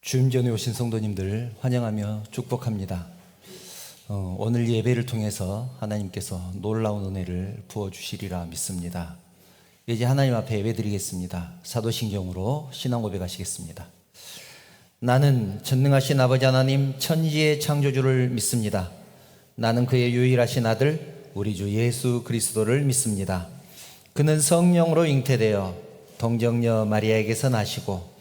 주임 전에 오신 성도님들 환영하며 축복합니다. 오늘 예배를 통해서 하나님께서 놀라운 은혜를 부어주시리라 믿습니다. 이제 하나님 앞에 예배드리겠습니다. 사도신경으로 신앙 고백하시겠습니다. 나는 전능하신 아버지 하나님 천지의 창조주를 믿습니다. 나는 그의 유일하신 아들 우리 주 예수 그리스도를 믿습니다. 그는 성령으로 잉태되어 동정녀 마리아에게서 나시고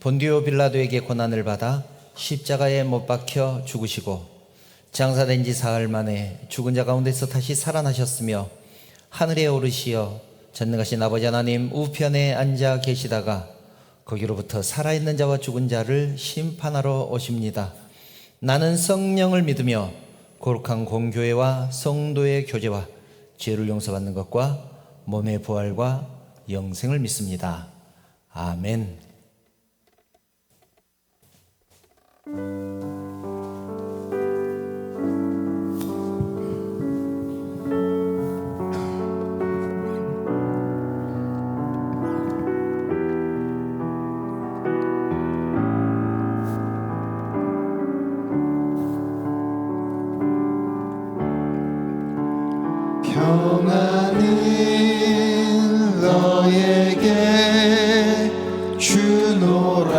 본디오 빌라도에게 고난을 받아 십자가에 못 박혀 죽으시고 장사된 지 사흘 만에 죽은 자 가운데서 다시 살아나셨으며 하늘에 오르시어 전능하신 아버지 하나님 우편에 앉아 계시다가 거기로부터 살아있는 자와 죽은 자를 심판하러 오십니다. 나는 성령을 믿으며 거룩한 공교회와 성도의 교제와 죄를 용서받는 것과 몸의 부활과 영생을 믿습니다. 아멘. 평안을 너에게 주노라.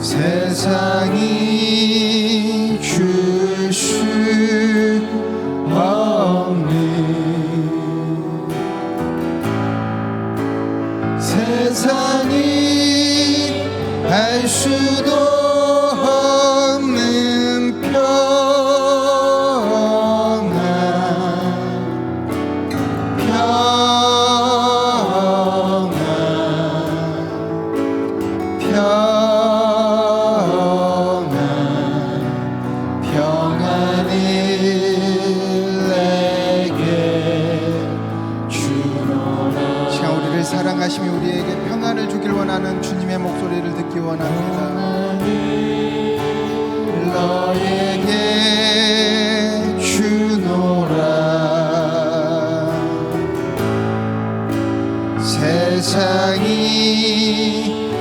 세상이 줄 수 없는 세상이 알 수도 없는 평안을 내게 주노라. 자, 우리를 사랑하시며 우리에게 평안을 주길 원하는 주님의 목소리를 듣기 원합니다. 너에게 주노라. 세상이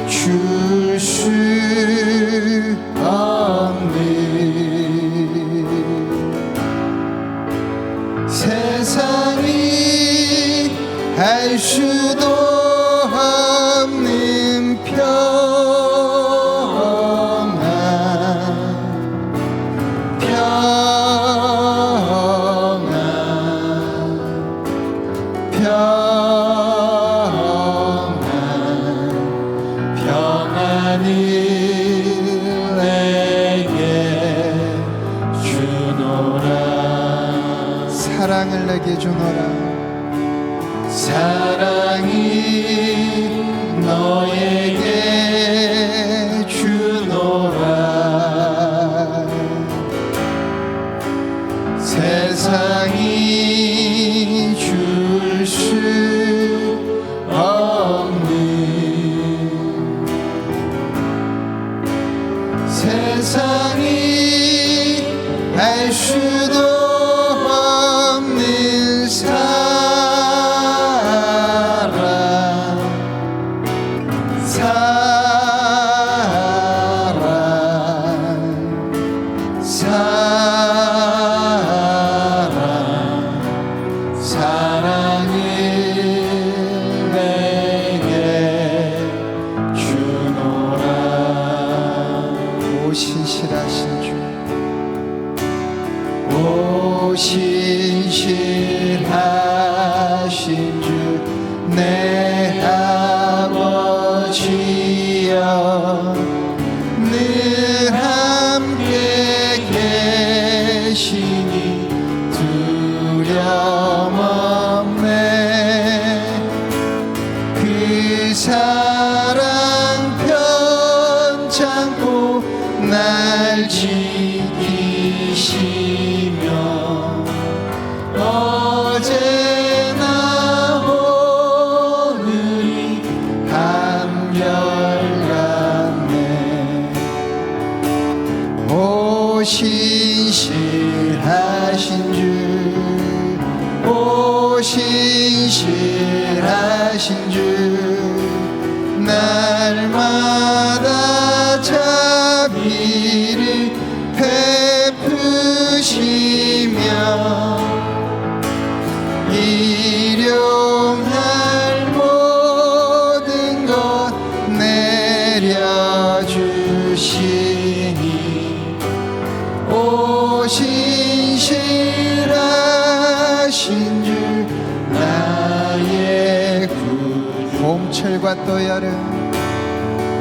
줄 수 없는 세상이 알 수도 없는 평안을 내게 주노라. 사랑을 내게 주노라. 사랑이 너에게 주노라. 세상이 줄 수 없는 세상이 알 수도 없는 사랑을 내게 주노라. 오 신실하신 주, 오 신실하신 주, 내 아버지여 늘 함께 계시니 두려움 없네. 그 사랑 편찮고 날 지키시며 어제나 오늘이 한결같네. 오 신실하신 주, 오 신실하신 주, 날마다 자비를 베푸시며 일용할 모든 것 내려주시니 오 신실하신 주 나의 구 봄철과 또 여름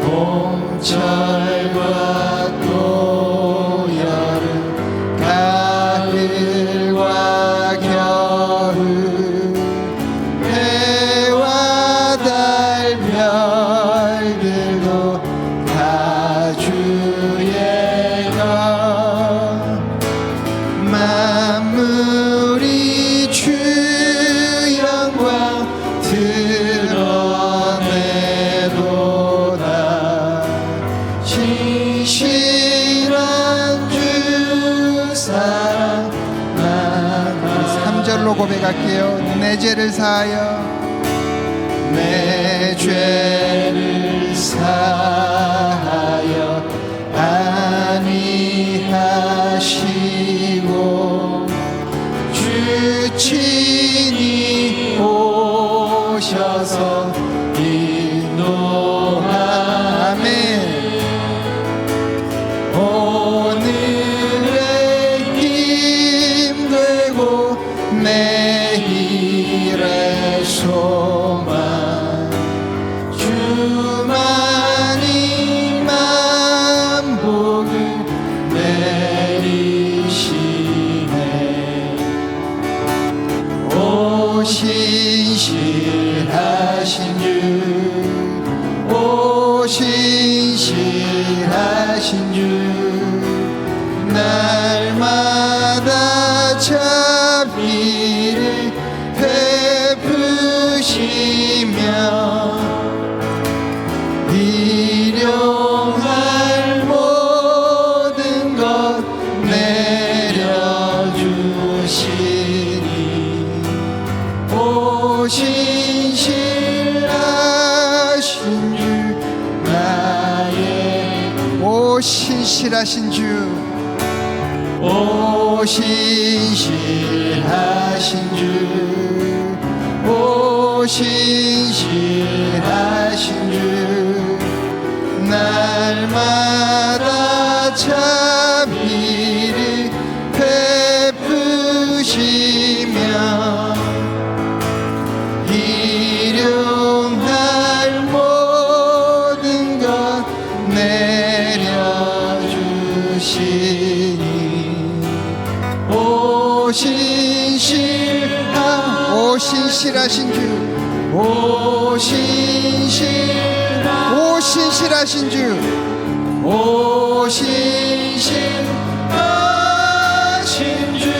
봄철과 또 여름 가을과 겨울 해와 달 별들도 다 주의 것 만물이 주 영광 드러내도다 신실한 주 사랑 우리 3절로 고백할게요. 내 죄를 사하여 내 죄를 사하여 안위하시고 주 친히 오셔서 인도하네 오늘의 힘되고 내일의 소망 주만이 만복을 내리시네 오 신실하신 주 오 신실하신 주 날마다 자비를 베푸시며 일용할 모든 것 내려주시니 오 신실하신 주 나의 오 신실하신 주 오 신실하신 주 오 신실하신 주 날마다 자비를 베푸시며 일용할 모든 것 내려주시니 오 신실하신 주 오 신실하신 주 오 신실하신 주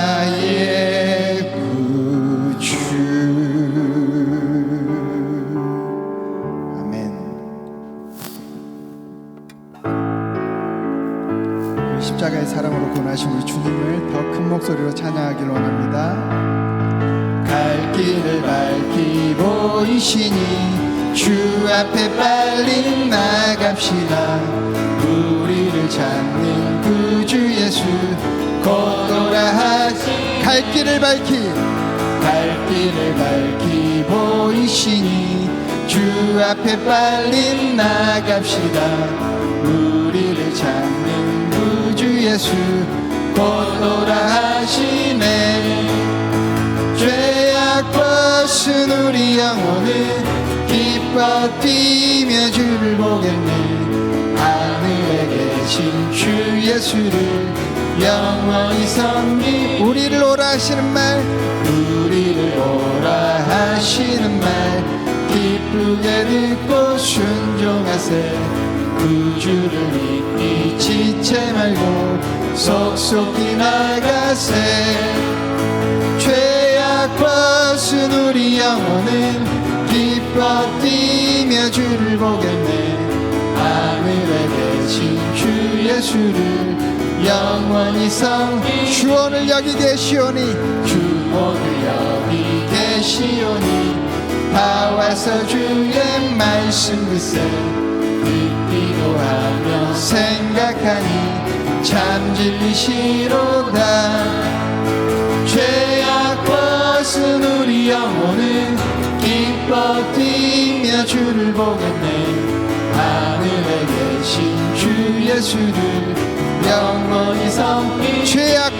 나의 구주 아멘. 그 십자가의 사랑으로 구원하신 우리 주님을 더 큰 목소리로 찬양하기를 원합니다. 갈 길을 밝히 보이시니 주 앞에 빨리 나갑시다. 우리를 찾는 구주 예수 곧 돌아하시 갈 길을 밝히 보이시니 주 앞에 빨리 나갑시다. 우리를 찾는 구주 예수 곧 돌아하시네. 죄악 벗은 우리 영혼은 기뻐 뛰며 주를 보겠네. 하늘에 계신 주 예수를 영원히 섬기 우리를 오라 하시는 말 기쁘게 듣고 순종하세. 구주를 믿기 지체 말고 속속히 나가세. 죄악 벗은 우리 영혼은 기뻐 뛰며 주를 보겠네. 하늘에 계신 주 예수를 영원히 섬기 주원을 여기 계시오니 다 와서 주의 말씀 글쎄 듣기도 하며 생각하니 참 진리시로다. 죄악 벗은 우리 영혼은 기뻐 뛰며 주를 보겠네. 하늘에 계신 주 예수를 영원히 섬기. 죄악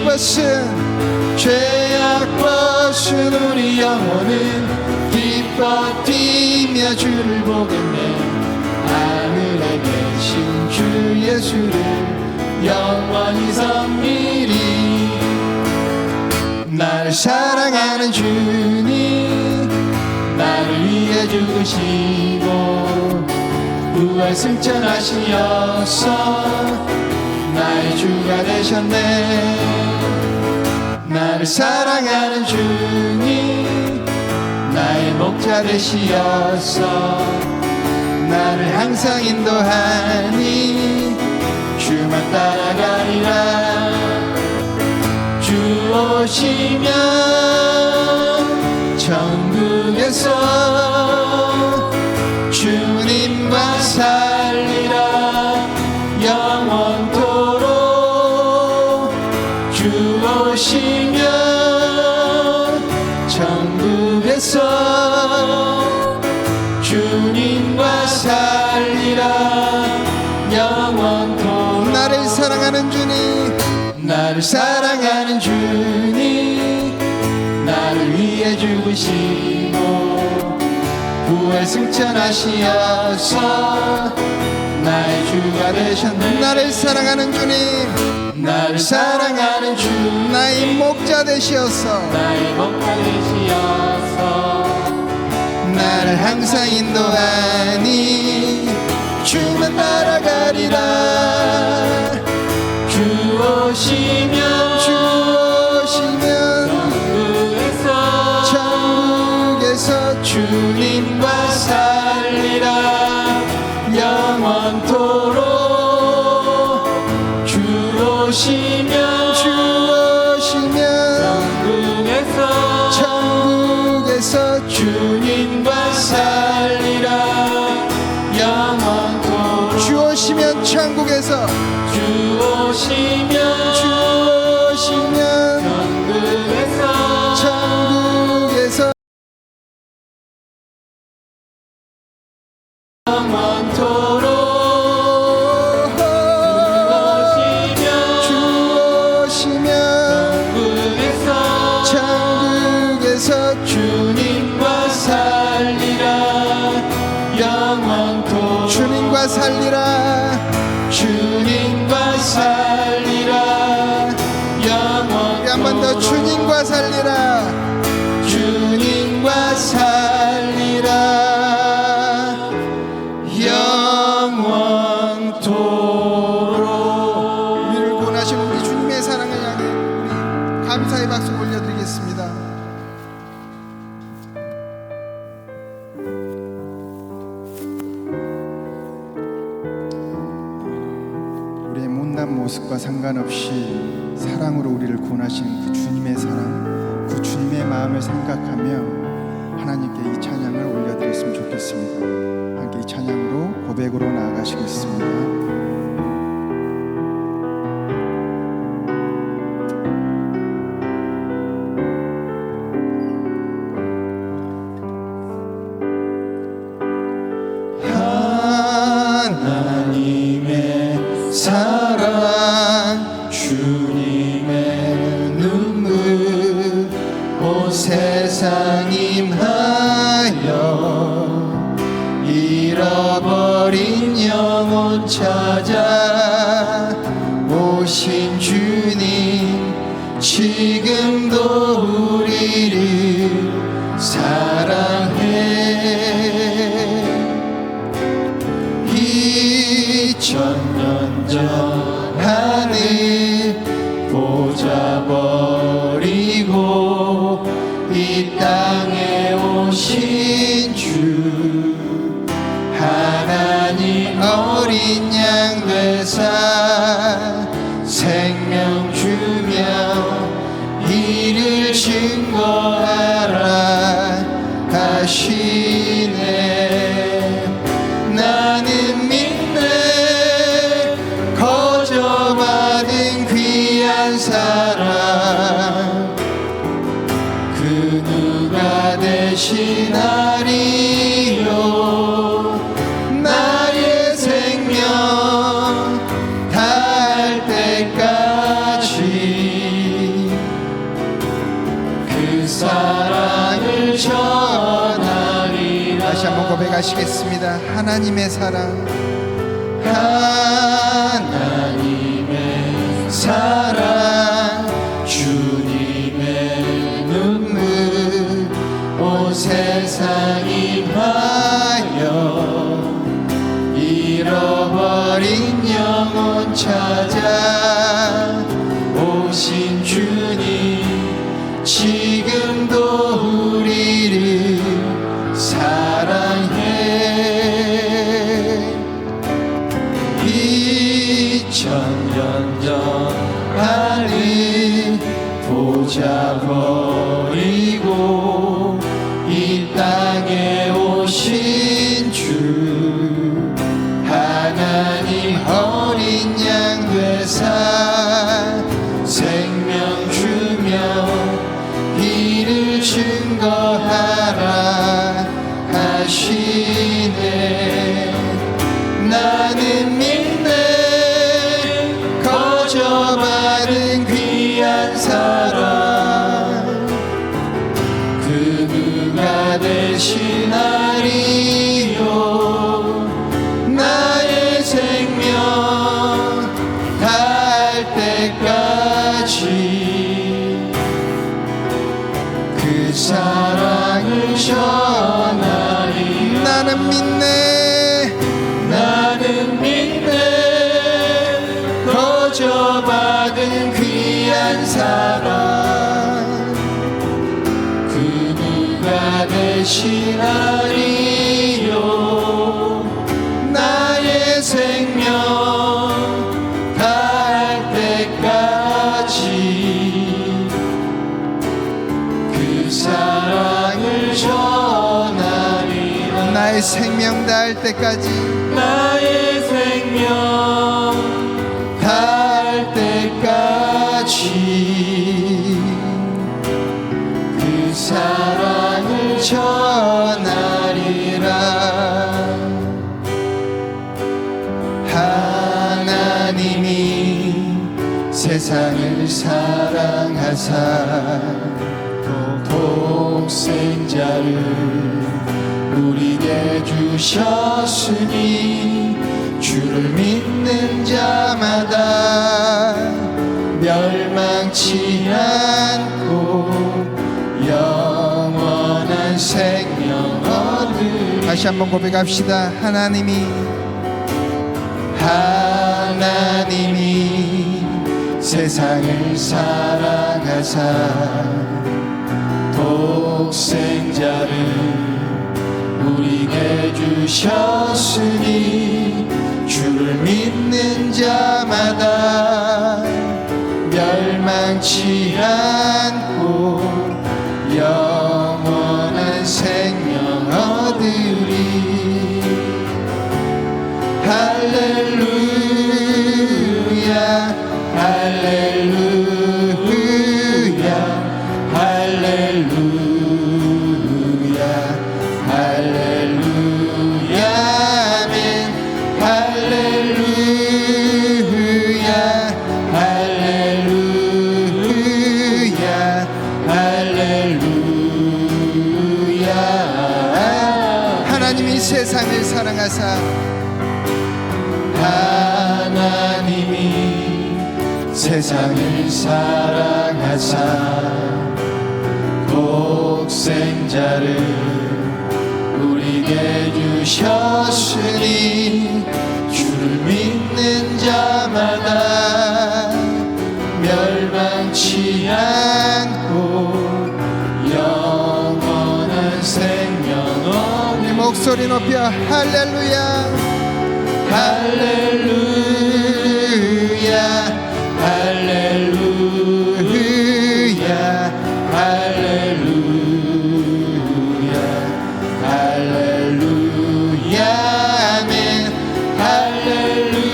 벗은 우리 영혼은 기뻐 뛰며 주를 보겠네. 하늘에 계신 주 예수를 영원히 섬기리. 나를 사랑하는 주님 나를 위해 죽으시고 부활 승천하시어서 나의 주가 되셨네. 나를 사랑하는 주님 나의 목자 되시어서 나를 항상 인도하니 주만 따라가리라. 주 오시면 천국에서 주님과 살리라. 영원토록 주 오시면 천국에서 주님과 살리라. 영원토록 나를 사랑하는 주님 나를 사랑하는 주님 나를 위해 죽으시고 부활 승천하시어서 나의 주가 되셨네. 나를 사랑하는 주님 나를 사랑하는 주 나의 목자 되시어서 나의 목자 되시어서 나를 항상 인도하니 주만 따라가리라. 주 오시면 천국에서 주님과 살리라. 영원토록 주 오시면 천국에서 주님과 살리라. 영원토록 주 오시면 천국에서 주 오시면 천국에서 영원토록 주 오시면 천국에서 주님과 살리라. 영원토록 주님과 살리라. 주님과 살리라. 영원토록 한 번 더 주님과 살리라. 주님과 살리라. 영원토록 우리를 구원하신 우리 주님의 사랑을 향해 우리 감사의 박수 올려드리겠습니다. 우리의 못난 모습과 상관없이 사랑으로 우리를 구원하신 그 주님의 사랑, 그 주님의 마음을 생각하며 하나님께 이 찬양을 올려드렸으면 좋겠습니다. 함께 이 찬양으로 고백으로 나아가시겠습니다. 하나님의 사랑 주님의 눈물 온 세상 임하여 잃어버린 영혼 찾아 오신 주님 지금도 우리를 사랑해. 2000년 전 하늘 보좌 버리고 이 땅에 오신 주 하나님 어린 양 되사 생명 주며 이를 증거하라 하시 되시나리요 나의 생명 다할 때까지 그 사랑을 전하리라. 다시 한번 고백하시겠습니다. 하나님의 사랑, 하나님의 사랑 주님의 눈물 온 세상 임하여 잃어버린 영혼 찾아 오신 주님 지금도 우리를 사랑해 2000년 전 하늘 보자 버리고 이 땅에 오신 주 하나님 어린 양 되사 생명 주며 이를 증거하라 하시네. 나는 믿네 거저받은 귀한 사랑 그 누가 되시나리요 나의 생명 다할 때까지 그 사랑을 전하리. 나는 믿네, 나는 믿네 거저받은 귀한 사랑 그 누가 되시나리요 나의 생명 다할 때까지 그 사랑을 전하리라. 나의 생명 다할 때까지 나의 생명 다할 때까지 그 사랑을 전하리라. 하나님이 세상을 사랑하사 독생자를 우리에게 주셨으니 주를 믿는 자마다 멸망치 않고 영원한 생명 얻으리. 다시 한번 고백합시다. 하나님이 세상을 사랑하사 독생자를 우리에게 주셨으니 주를 믿는 자마다 멸망치 않고 영원한 생명 얻으리. 할렐루야 할렐루야 할렐루야 할렐루야 아멘. 할렐루야 할렐루야 할렐루야. 하나님이 세상을 사랑하사 하나님이 세상을 사랑하사 독생자를 우리에게 주셨으니 주를 믿는 자마다 멸망치 않고 영원한 생명 얻으리. 목소리 높여 할렐루야 할렐루야 할렐루야 할렐루야 할렐루야 아멘. 할렐루야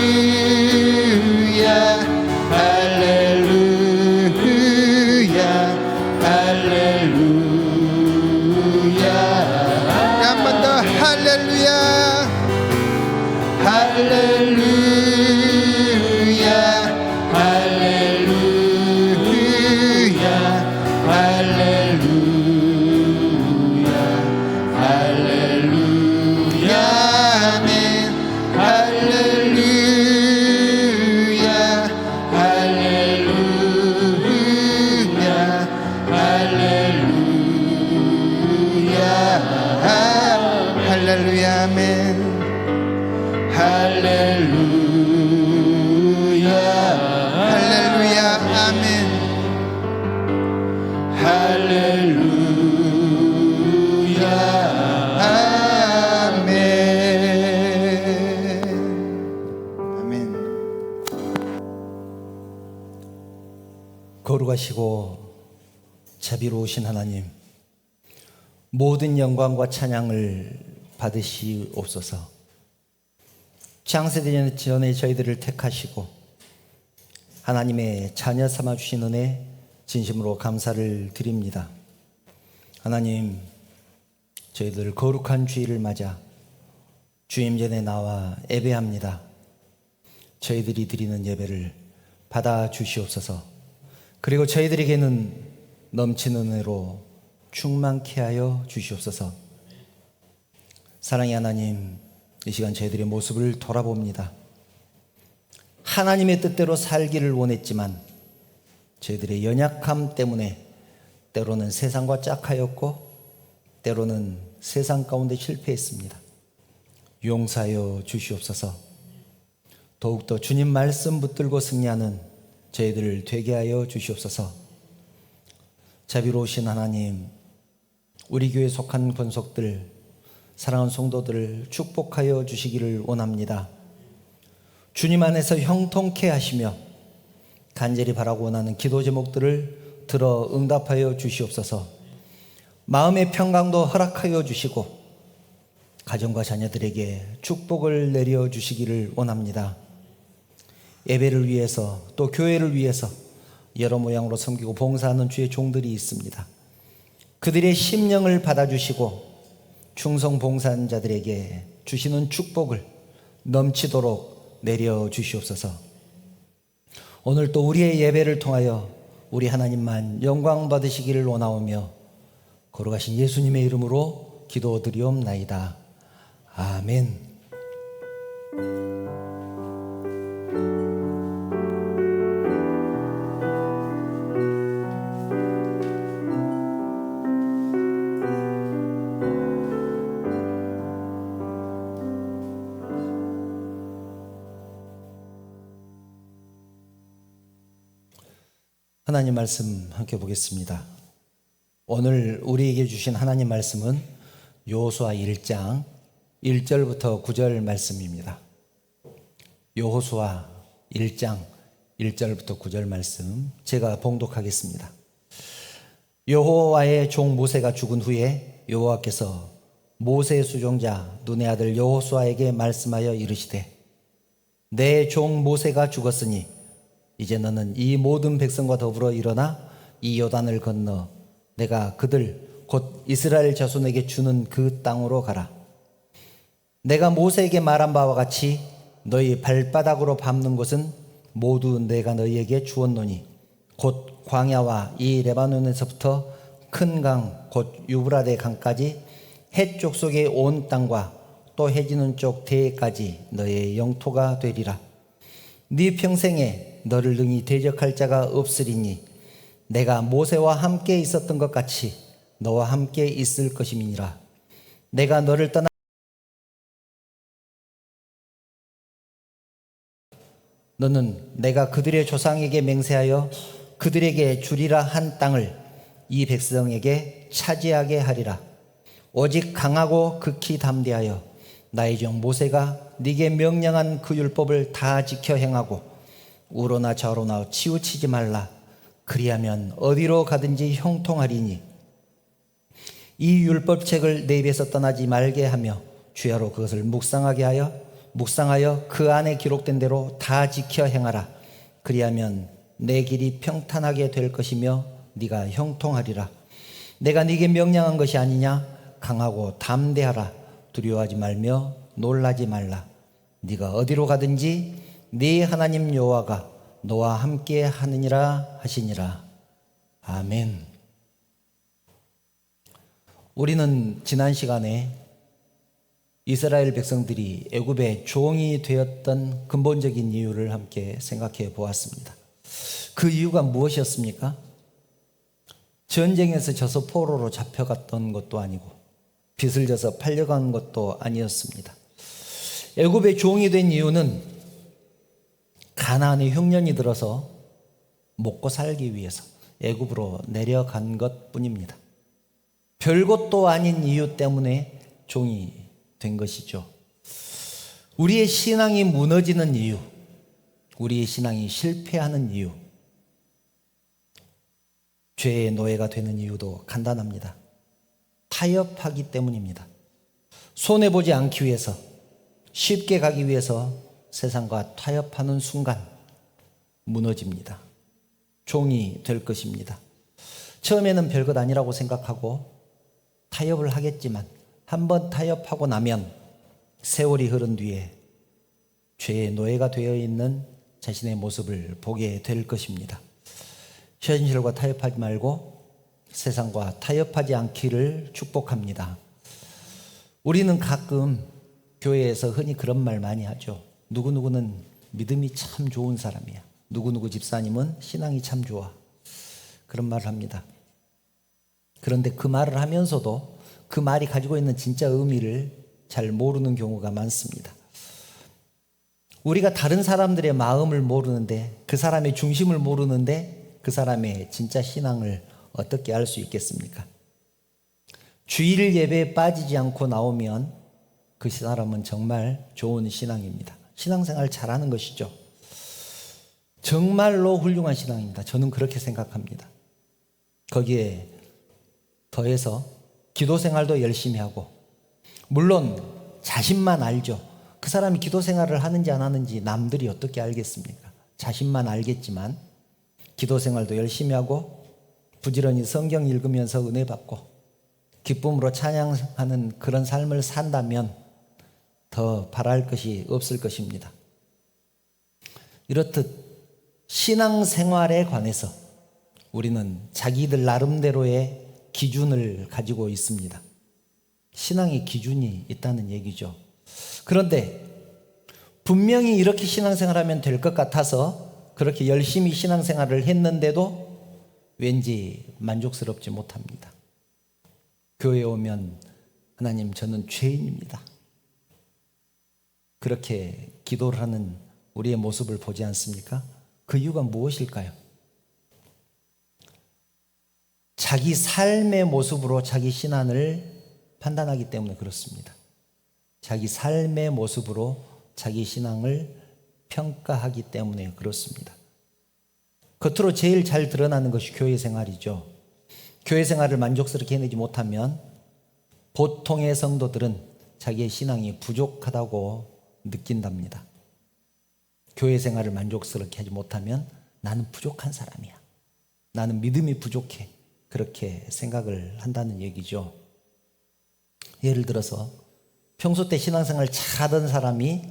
할렐루야 할렐루야 할렐루야 할렐루야 할렐루야 할렐루야 아멘 할렐루야 할렐루야 할렐루야 할렐루야 아멘 할렐루야 할렐루야 아멘 할렐루야 아멘 아멘 거룩하시고 자비로우신 하나님, 모든 영광과 찬양을 받으시옵소서. 창세되기 전에 저희들을 택하시고 하나님의 자녀 삼아 주신 은혜 진심으로 감사를 드립니다. 하나님, 저희들 거룩한 주일을 맞아 주임 전에 나와 예배합니다. 저희들이 드리는 예배를 받아 주시옵소서. 그리고 저희들에게는 넘치는 은혜로 충만케 하여 주시옵소서. 사랑의 하나님, 이 시간 저희들의 모습을 돌아봅니다. 하나님의 뜻대로 살기를 원했지만 저희들의 연약함 때문에 때로는 세상과 짝하였고 때로는 세상 가운데 실패했습니다. 용서하여 주시옵소서. 더욱더 주님 말씀 붙들고 승리하는 저희들 되게 하여 주시옵소서. 자비로우신 하나님, 우리 교회에 속한 권속들, 사랑하는 성도들을 축복하여 주시기를 원합니다. 주님 안에서 형통케 하시며 간절히 바라고 원하는 기도 제목들을 들어 응답하여 주시옵소서. 마음의 평강도 허락하여 주시고 가정과 자녀들에게 축복을 내려 주시기를 원합니다. 예배를 위해서 또 교회를 위해서 여러 모양으로 섬기고 봉사하는 주의 종들이 있습니다. 그들의 심령을 받아주시고 충성 봉사한 자들에게 주시는 축복을 넘치도록 내려 주시옵소서. 오늘 또 우리의 예배를 통하여 우리 하나님만 영광 받으시기를 원하오며 거룩하신 예수님의 이름으로 기도드리옵나이다. 아멘. 하나님 말씀 함께 보겠습니다. 오늘 우리에게 주신 하나님 말씀은 여호수아 1장 1절부터 9절 말씀입니다. 여호수아 1장 1절부터 9절 말씀 제가 봉독하겠습니다. 여호와의 종 모세가 죽은 후에 여호와께서 모세의 수종자 눈의 아들 여호수아에게 말씀하여 이르시되 내 종 모세가 죽었으니 이제 너는 이 모든 백성과 더불어 일어나 이 요단을 건너 내가 그들 곧 이스라엘 자손에게 주는 그 땅으로 가라. 내가 모세에게 말한 바와 같이 너희 발바닥으로 밟는 곳은 모두 내가 너희에게 주었노니 곧 광야와 이 레바논에서부터 큰 강 곧 유브라데 강까지 해쪽 속의 온 땅과 또 해지는 쪽 대해까지 너의 영토가 되리라. 네 평생에 너를 능히 대적할 자가 없으리니 내가 모세와 함께 있었던 것 같이 너와 함께 있을 것임이니라. 내가 너를 떠나 너는 내가 그들의 조상에게 맹세하여 그들에게 주리라 한 땅을 이 백성에게 차지하게 하리라. 오직 강하고 극히 담대하여 나의 종 모세가 네게 명령한 그 율법을 다 지켜 행하고 우로나 좌로나 치우치지 말라. 그리하면 어디로 가든지 형통하리니 이 율법책을 내 입에서 떠나지 말게 하며 주야로 그것을 묵상하여 그 안에 기록된 대로 다 지켜 행하라. 그리하면 내 길이 평탄하게 될 것이며 네가 형통하리라. 내가 네게 명령한 것이 아니냐. 강하고 담대하라. 두려워하지 말며 놀라지 말라. 네가 어디로 가든지 네 하나님 여호와가 너와 함께 하느니라 하시니라. 아멘. 우리는 지난 시간에 이스라엘 백성들이 애굽의 종이 되었던 근본적인 이유를 함께 생각해 보았습니다. 그 이유가 무엇이었습니까? 전쟁에서 져서 포로로 잡혀갔던 것도 아니고 빚을 져서 팔려간 것도 아니었습니다. 애굽의 종이 된 이유는 가나안의 흉년이 들어서 먹고 살기 위해서 애굽으로 내려간 것뿐입니다. 별것도 아닌 이유 때문에 종이 된 것이죠. 우리의 신앙이 무너지는 이유, 우리의 신앙이 실패하는 이유, 죄의 노예가 되는 이유도 간단합니다. 타협하기 때문입니다. 손해보지 않기 위해서, 쉽게 가기 위해서 세상과 타협하는 순간 무너집니다. 종이 될 것입니다. 처음에는 별것 아니라고 생각하고 타협을 하겠지만 한번 타협하고 나면 세월이 흐른 뒤에 죄의 노예가 되어 있는 자신의 모습을 보게 될 것입니다. 현실과 타협하지 말고 세상과 타협하지 않기를 축복합니다. 우리는 가끔 교회에서 흔히 그런 말 많이 하죠. 누구누구는 믿음이 참 좋은 사람이야. 누구누구 집사님은 신앙이 참 좋아. 그런 말을 합니다. 그런데 그 말을 하면서도 그 말이 가지고 있는 진짜 의미를 잘 모르는 경우가 많습니다. 우리가 다른 사람들의 마음을 모르는데, 그 사람의 중심을 모르는데 그 사람의 진짜 신앙을 어떻게 알 수 있겠습니까? 주일 예배에 빠지지 않고 나오면 그 사람은 정말 좋은 신앙입니다. 신앙생활 잘하는 것이죠. 정말로 훌륭한 신앙입니다. 저는 그렇게 생각합니다. 거기에 더해서 기도 생활도 열심히 하고, 물론 자신만 알죠. 그 사람이 기도 생활을 하는지 안 하는지 남들이 어떻게 알겠습니까? 자신만 알겠지만 기도 생활도 열심히 하고 부지런히 성경 읽으면서 은혜 받고 기쁨으로 찬양하는 그런 삶을 산다면 더 바랄 것이 없을 것입니다. 이렇듯 신앙생활에 관해서 우리는 자기들 나름대로의 기준을 가지고 있습니다. 신앙의 기준이 있다는 얘기죠. 그런데 분명히 이렇게 신앙생활하면 될 것 같아서 그렇게 열심히 신앙생활을 했는데도 왠지 만족스럽지 못합니다. 교회에 오면 하나님, 저는 죄인입니다. 그렇게 기도를 하는 우리의 모습을 보지 않습니까? 그 이유가 무엇일까요? 자기 삶의 모습으로 자기 신앙을 판단하기 때문에 그렇습니다. 자기 삶의 모습으로 자기 신앙을 평가하기 때문에 그렇습니다. 겉으로 제일 잘 드러나는 것이 교회 생활이죠. 교회 생활을 만족스럽게 해내지 못하면 보통의 성도들은 자기의 신앙이 부족하다고 느낀답니다. 교회 생활을 만족스럽게 하지 못하면 나는 부족한 사람이야. 나는 믿음이 부족해. 그렇게 생각을 한다는 얘기죠. 예를 들어서 평소 때 신앙생활 잘하던 사람이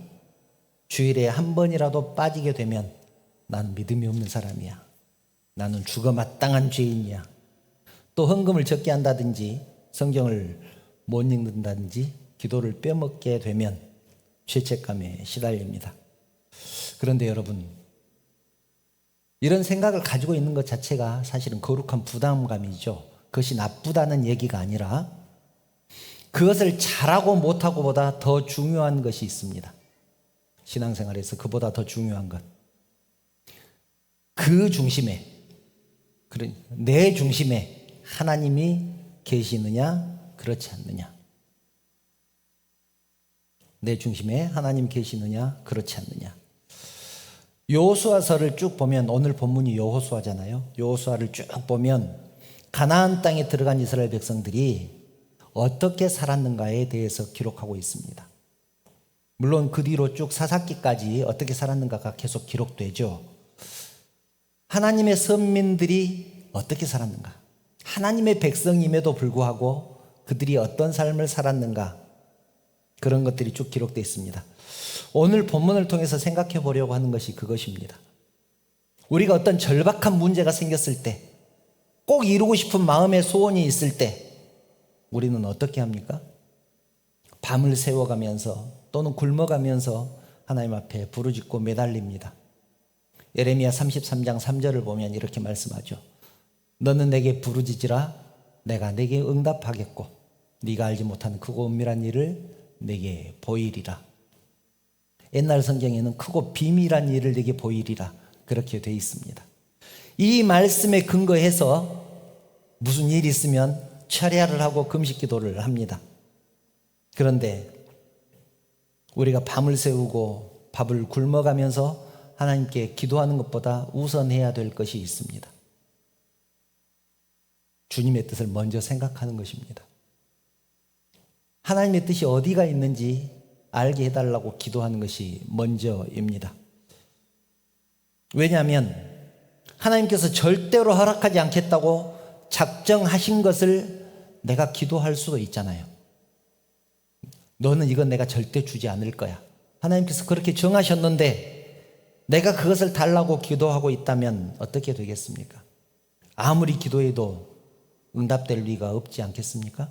주일에 한 번이라도 빠지게 되면 나는 믿음이 없는 사람이야. 나는 죽어 마땅한 죄인이야. 또 헌금을 적게 한다든지 성경을 못 읽는다든지 기도를 빼먹게 되면 죄책감에 시달립니다. 그런데 여러분, 이런 생각을 가지고 있는 것 자체가 사실은 거룩한 부담감이죠. 그것이 나쁘다는 얘기가 아니라 그것을 잘하고 못하고 보다 더 중요한 것이 있습니다. 신앙생활에서 그보다 더 중요한 것. 그 중심에, 내 중심에 하나님이 계시느냐, 그렇지 않느냐. 내 중심에 하나님 계시느냐, 그렇지 않느냐. 여호수아서를 쭉 보면, 오늘 본문이 여호수아잖아요. 여호수아를 쭉 보면 가나안 땅에 들어간 이스라엘 백성들이 어떻게 살았는가에 대해서 기록하고 있습니다. 물론 그 뒤로 쭉 사사기까지 어떻게 살았는가가 계속 기록되죠. 하나님의 선민들이 어떻게 살았는가, 하나님의 백성임에도 불구하고 그들이 어떤 삶을 살았는가, 그런 것들이 쭉 기록되어 있습니다. 오늘 본문을 통해서 생각해 보려고 하는 것이 그것입니다. 우리가 어떤 절박한 문제가 생겼을 때, 꼭 이루고 싶은 마음의 소원이 있을 때 우리는 어떻게 합니까? 밤을 새워가면서 또는 굶어가면서 하나님 앞에 부르짖고 매달립니다. 예레미야 33장 3절을 보면 이렇게 말씀하죠. 너는 내게 부르짖으라 내가 내게 응답하겠고 네가 알지 못하는 크고 은밀한 일을 내게 보이리라. 옛날 성경에는 크고 비밀한 일을 내게 보이리라 그렇게 되어 있습니다. 이 말씀에 근거해서 무슨 일이 있으면 철야를 하고 금식 기도를 합니다. 그런데 우리가 밤을 새우고 밥을 굶어가면서 하나님께 기도하는 것보다 우선해야 될 것이 있습니다. 주님의 뜻을 먼저 생각하는 것입니다. 하나님의 뜻이 어디가 있는지 알게 해달라고 기도하는 것이 먼저입니다. 왜냐하면 하나님께서 절대로 허락하지 않겠다고 작정하신 것을 내가 기도할 수도 있잖아요. 너는 이건 내가 절대 주지 않을 거야. 하나님께서 그렇게 정하셨는데 내가 그것을 달라고 기도하고 있다면 어떻게 되겠습니까? 아무리 기도해도 응답될 리가 없지 않겠습니까?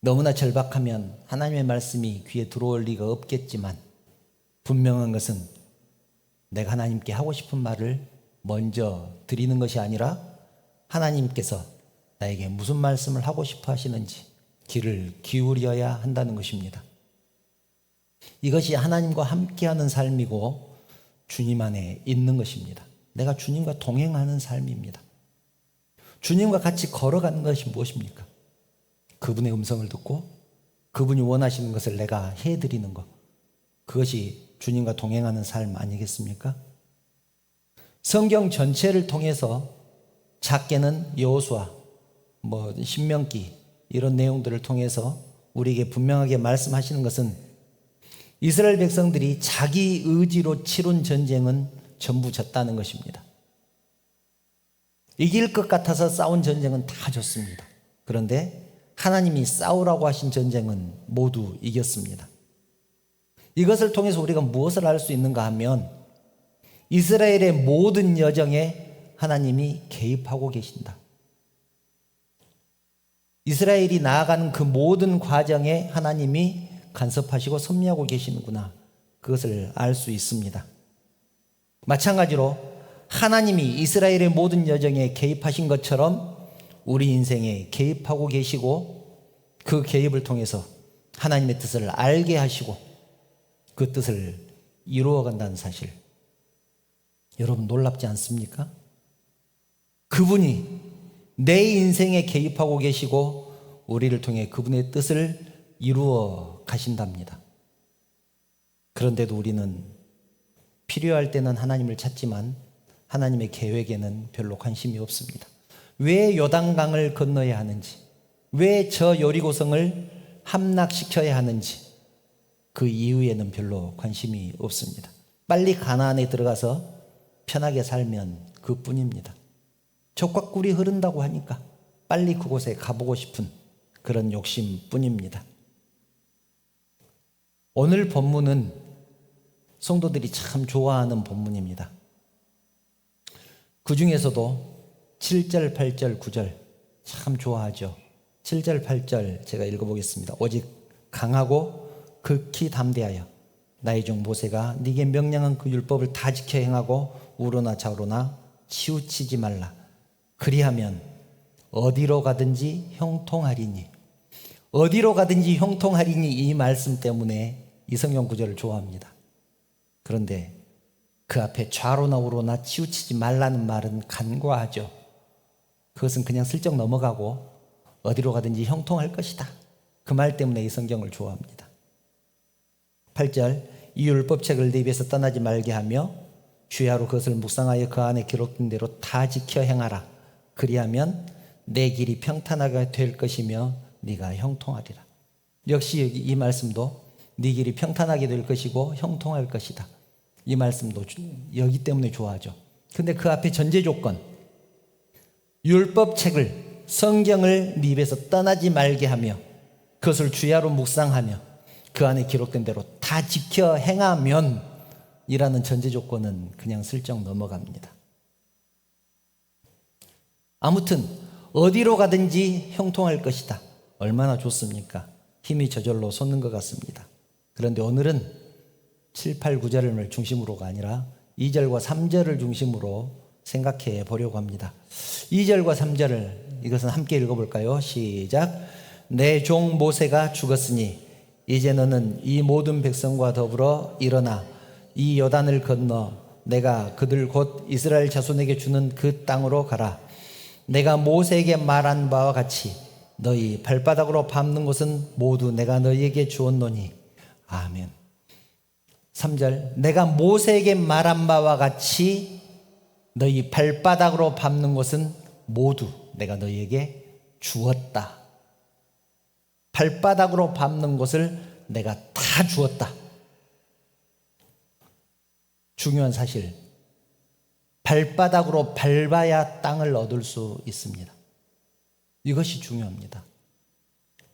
너무나 절박하면 하나님의 말씀이 귀에 들어올 리가 없겠지만 분명한 것은 내가 하나님께 하고 싶은 말을 먼저 드리는 것이 아니라 하나님께서 나에게 무슨 말씀을 하고 싶어 하시는지 귀를 기울여야 한다는 것입니다. 이것이 하나님과 함께하는 삶이고 주님 안에 있는 것입니다. 내가 주님과 동행하는 삶입니다. 주님과 같이 걸어가는 것이 무엇입니까? 그분의 음성을 듣고 그분이 원하시는 것을 내가 해드리는 것, 그것이 주님과 동행하는 삶 아니겠습니까? 성경 전체를 통해서 작게는 여호수아, 신명기 이런 내용들을 통해서 우리에게 분명하게 말씀하시는 것은 이스라엘 백성들이 자기 의지로 치룬 전쟁은 전부 졌다는 것입니다. 이길 것 같아서 싸운 전쟁은 다 졌습니다. 그런데 하나님이 싸우라고 하신 전쟁은 모두 이겼습니다. 이것을 통해서 우리가 무엇을 알 수 있는가 하면 이스라엘의 모든 여정에 하나님이 개입하고 계신다. 이스라엘이 나아가는 그 모든 과정에 하나님이 간섭하시고 섭리하고 계시는구나. 그것을 알 수 있습니다. 마찬가지로 하나님이 이스라엘의 모든 여정에 개입하신 것처럼 우리 인생에 개입하고 계시고 그 개입을 통해서 하나님의 뜻을 알게 하시고 그 뜻을 이루어 간다는 사실, 여러분 놀랍지 않습니까? 그분이 내 인생에 개입하고 계시고 우리를 통해 그분의 뜻을 이루어 가신답니다. 그런데도 우리는 필요할 때는 하나님을 찾지만 하나님의 계획에는 별로 관심이 없습니다. 왜 요단강을 건너야 하는지, 왜 저 여리고성을 함락시켜야 하는지 그 이유에는 별로 관심이 없습니다. 빨리 가나안에 들어가서 편하게 살면 그뿐입니다. 젖과 꿀이 흐른다고 하니까 빨리 그곳에 가보고 싶은 그런 욕심뿐입니다. 오늘 본문은 성도들이 참 좋아하는 본문입니다. 그 중에서도 7절, 8절, 9절 참 좋아하죠. 7절, 8절 제가 읽어보겠습니다. 오직 강하고 극히 담대하여 나의 종 모세가 네게 명령한 그 율법을 다 지켜 행하고 우로나 좌로나 치우치지 말라. 그리하면 어디로 가든지 형통하리니. 어디로 가든지 형통하리니, 이 말씀 때문에 이 성경 구절을 좋아합니다. 그런데 그 앞에 좌로나 우로나 치우치지 말라는 말은 간과하죠. 그것은 그냥 슬쩍 넘어가고 어디로 가든지 형통할 것이다. 그 말 때문에 이 성경을 좋아합니다. 8절, 이 율법책을 네 입에서 떠나지 말게 하며 주야로 그것을 묵상하여 그 안에 기록된 대로 다 지켜 행하라. 그리하면 내 길이 평탄하게 될 것이며 네가 형통하리라. 역시 이 말씀도 네 길이 평탄하게 될 것이고 형통할 것이다. 이 말씀도 여기 때문에 좋아하죠. 근데 그 앞에 전제 조건, 율법책을, 성경을 네 입에서 떠나지 말게 하며 그것을 주야로 묵상하며 그 안에 기록된 대로 다 지켜 행하면 이라는 전제 조건은 그냥 슬쩍 넘어갑니다. 아무튼 어디로 가든지 형통할 것이다. 얼마나 좋습니까? 힘이 저절로 솟는 것 같습니다. 그런데 오늘은 7, 8, 9절을 중심으로가 아니라 2절과 3절을 중심으로 생각해 보려고 합니다. 2절과 3절을 이것은 함께 읽어볼까요? 시작. 내 종 모세가 죽었으니 이제 너는 이 모든 백성과 더불어 일어나 이 요단을 건너 내가 그들 곧 이스라엘 자손에게 주는 그 땅으로 가라. 내가 모세에게 말한 바와 같이 너희 발바닥으로 밟는 곳은 모두 내가 너희에게 주었노니. 아멘. 3절. 내가 모세에게 말한 바와 같이 너희 발바닥으로 밟는 곳은 모두 내가 너희에게 주었다. 발바닥으로 밟는 곳을 내가 다 주었다. 중요한 사실, 발바닥으로 밟아야 땅을 얻을 수 있습니다. 이것이 중요합니다.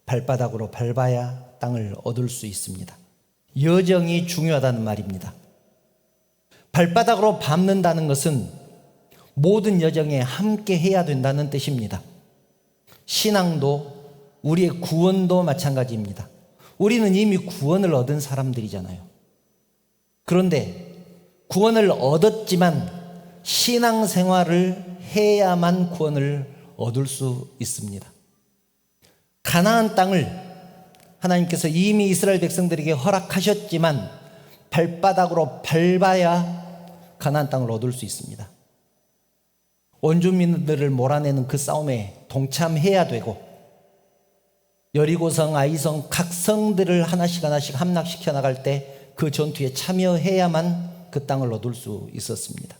발바닥으로 밟아야 땅을 얻을 수 있습니다. 여정이 중요하다는 말입니다. 발바닥으로 밟는다는 것은 모든 여정에 함께 해야 된다는 뜻입니다. 신앙도 우리의 구원도 마찬가지입니다. 우리는 이미 구원을 얻은 사람들이잖아요. 그런데 구원을 얻었지만 신앙생활을 해야만 구원을 얻을 수 있습니다. 가나안 땅을 하나님께서 이미 이스라엘 백성들에게 허락하셨지만 발바닥으로 밟아야 가나안 땅을 얻을 수 있습니다. 원주민들을 몰아내는 그 싸움에 동참해야 되고 여리고성, 아이성 각 성들을 하나씩 함락시켜 나갈 때 그 전투에 참여해야만 그 땅을 얻을 수 있었습니다.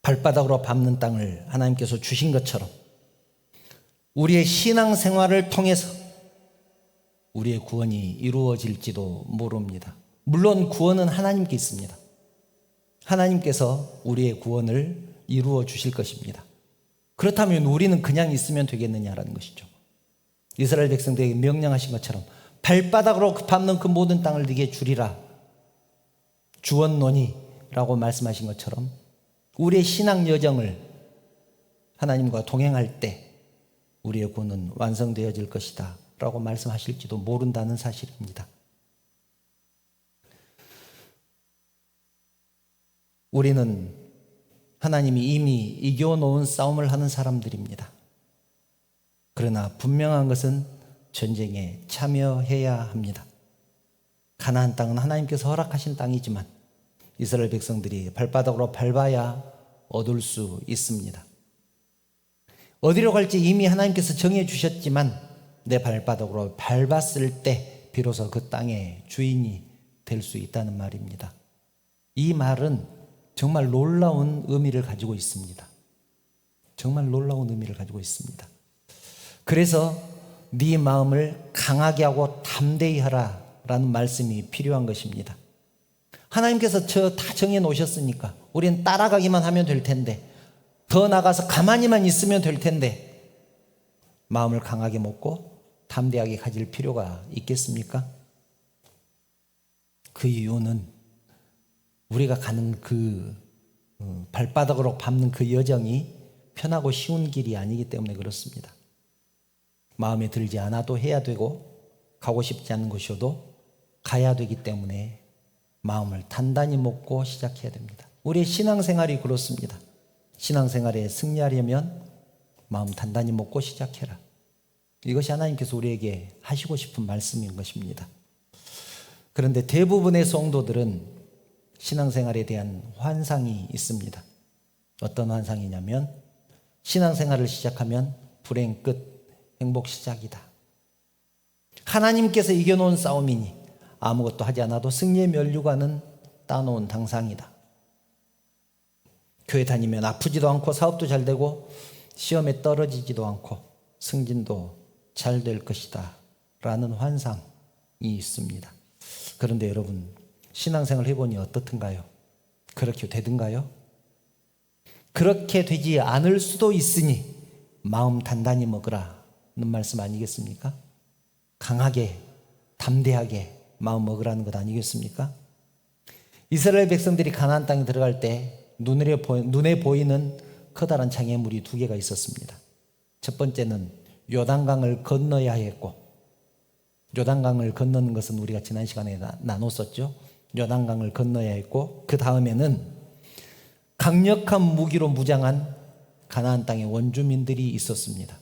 발바닥으로 밟는 땅을 하나님께서 주신 것처럼 우리의 신앙생활을 통해서 우리의 구원이 이루어질지도 모릅니다. 물론 구원은 하나님께 있습니다. 하나님께서 우리의 구원을 이루어 주실 것입니다. 그렇다면 우리는 그냥 있으면 되겠느냐라는 것이죠. 이스라엘 백성들에게 명령하신 것처럼 발바닥으로 밟는 그 모든 땅을 네게 주리라 주었노니 라고 말씀하신 것처럼 우리의 신앙 여정을 하나님과 동행할 때 우리의 구원은 완성되어질 것이다 라고 말씀하실지도 모른다는 사실입니다. 우리는 하나님이 이미 이겨놓은 싸움을 하는 사람들입니다. 그러나 분명한 것은 전쟁에 참여해야 합니다. 가나안 땅은 하나님께서 허락하신 땅이지만 이스라엘 백성들이 발바닥으로 밟아야 얻을 수 있습니다. 어디로 갈지 이미 하나님께서 정해 주셨지만 내 발바닥으로 밟았을 때 비로소 그 땅의 주인이 될 수 있다는 말입니다. 이 말은 정말 놀라운 의미를 가지고 있습니다. 정말 놀라운 의미를 가지고 있습니다. 그래서 네 마음을 강하게 하고 담대히 하라 라는 말씀이 필요한 것입니다. 하나님께서 저 다 정해 놓으셨으니까 우리는 따라가기만 하면 될 텐데, 더 나가서 가만히만 있으면 될 텐데 마음을 강하게 먹고 담대하게 가질 필요가 있겠습니까? 그 이유는 우리가 가는 그 발바닥으로 밟는 그 여정이 편하고 쉬운 길이 아니기 때문에 그렇습니다. 마음에 들지 않아도 해야 되고 가고 싶지 않은 곳이어도 가야 되기 때문에 마음을 단단히 먹고 시작해야 됩니다. 우리의 신앙생활이 그렇습니다. 신앙생활에 승리하려면 마음 단단히 먹고 시작해라. 이것이 하나님께서 우리에게 하시고 싶은 말씀인 것입니다. 그런데 대부분의 성도들은 신앙생활에 대한 환상이 있습니다. 어떤 환상이냐면 신앙생활을 시작하면 불행 끝, 행복 시작이다. 하나님께서 이겨놓은 싸움이니 아무것도 하지 않아도 승리의 면류관은 따놓은 당상이다. 교회 다니면 아프지도 않고 사업도 잘 되고 시험에 떨어지지도 않고 승진도 잘 될 것이다 라는 환상이 있습니다. 그런데 여러분, 신앙생활 해보니 어떻든가요? 그렇게 되든가요? 그렇게 되지 않을 수도 있으니 마음 단단히 먹으라는 말씀 아니겠습니까? 강하게 담대하게 마음 먹으라는 것 아니겠습니까? 이스라엘 백성들이 가나안 땅에 들어갈 때 눈에 보이는 커다란 장애물이 두 개가 있었습니다. 첫 번째는 요단강을 건너야 했고, 요단강을 건너는 것은 우리가 지난 시간에 나눴었죠. 요단강을 건너야 했고, 그 다음에는 강력한 무기로 무장한 가나안 땅의 원주민들이 있었습니다.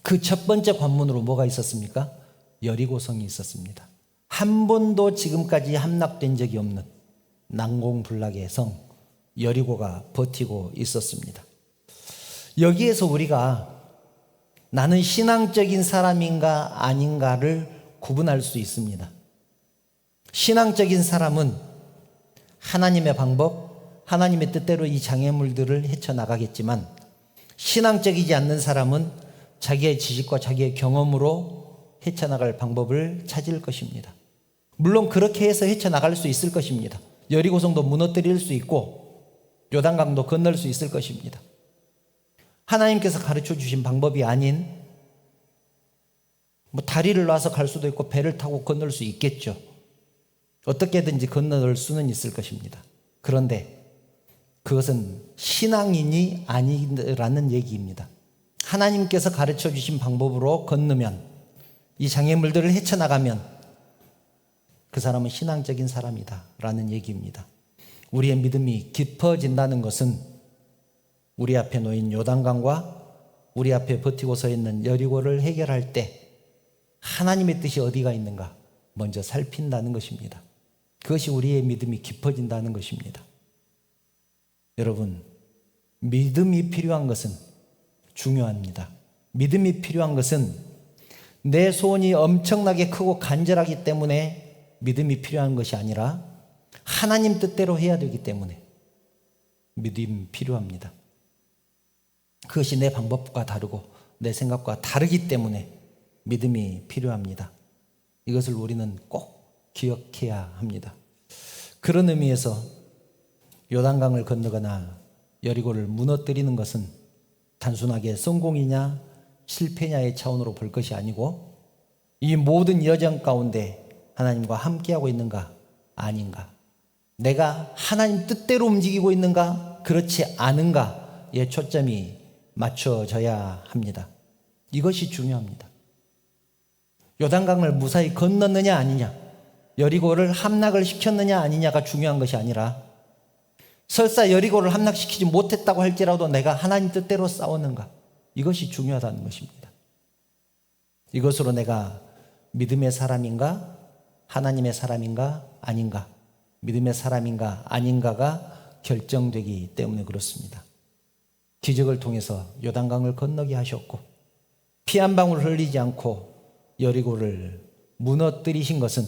그 첫 번째 관문으로 뭐가 있었습니까? 여리고성이 있었습니다. 한 번도 지금까지 함락된 적이 없는 난공불락의 성 여리고가 버티고 있었습니다. 여기에서 우리가 나는 신앙적인 사람인가 아닌가를 구분할 수 있습니다. 신앙적인 사람은 하나님의 방법, 하나님의 뜻대로 이 장애물들을 헤쳐나가겠지만, 신앙적이지 않는 사람은 자기의 지식과 자기의 경험으로 헤쳐나갈 방법을 찾을 것입니다. 물론 그렇게 해서 헤쳐나갈 수 있을 것입니다. 여리고성도 무너뜨릴 수 있고 요단강도 건널 수 있을 것입니다. 하나님께서 가르쳐 주신 방법이 아닌 다리를 놔서 갈 수도 있고 배를 타고 건널 수 있겠죠. 어떻게든지 건널 수는 있을 것입니다. 그런데 그것은 신앙인이 아니라는 얘기입니다. 하나님께서 가르쳐 주신 방법으로 건너면, 이 장애물들을 헤쳐나가면 그 사람은 신앙적인 사람이다 라는 얘기입니다. 우리의 믿음이 깊어진다는 것은 우리 앞에 놓인 요단강과 우리 앞에 버티고 서 있는 여리고를 해결할 때 하나님의 뜻이 어디가 있는가 먼저 살핀다는 것입니다. 그것이 우리의 믿음이 깊어진다는 것입니다. 여러분, 믿음이 필요한 것은 중요합니다. 믿음이 필요한 것은 내 소원이 엄청나게 크고 간절하기 때문에 믿음이 필요한 것이 아니라 하나님 뜻대로 해야 되기 때문에 믿음이 필요합니다. 그것이 내 방법과 다르고 내 생각과 다르기 때문에 믿음이 필요합니다. 이것을 우리는 꼭 기억해야 합니다. 그런 의미에서 요단강을 건너거나 여리고를 무너뜨리는 것은 단순하게 성공이냐 실패냐의 차원으로 볼 것이 아니고, 이 모든 여정 가운데 하나님과 함께하고 있는가 아닌가, 내가 하나님 뜻대로 움직이고 있는가 그렇지 않은가에 초점이 맞춰져야 합니다. 이것이 중요합니다. 요단강을 무사히 건넜느냐 아니냐, 여리고를 함락을 시켰느냐 아니냐가 중요한 것이 아니라, 설사 여리고를 함락시키지 못했다고 할지라도 내가 하나님 뜻대로 싸웠는가, 이것이 중요하다는 것입니다. 이것으로 내가 믿음의 사람인가 하나님의 사람인가 아닌가, 믿음의 사람인가 아닌가가 결정되기 때문에 그렇습니다. 기적을 통해서 요단강을 건너게 하셨고 피 한 방울 흘리지 않고 여리고를 무너뜨리신 것은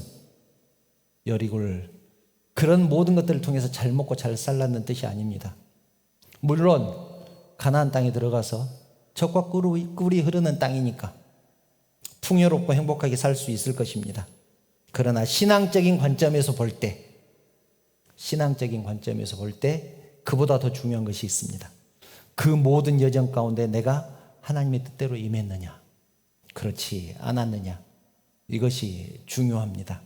여리고를 그런 모든 것들을 통해서 잘 먹고 잘 살라는 뜻이 아닙니다. 물론 가나안 땅에 들어가서 젖과 꿀이 흐르는 땅이니까 풍요롭고 행복하게 살 수 있을 것입니다. 그러나 신앙적인 관점에서 볼 때 그보다 더 중요한 것이 있습니다. 그 모든 여정 가운데 내가 하나님의 뜻대로 임했느냐, 그렇지 않았느냐, 이것이 중요합니다.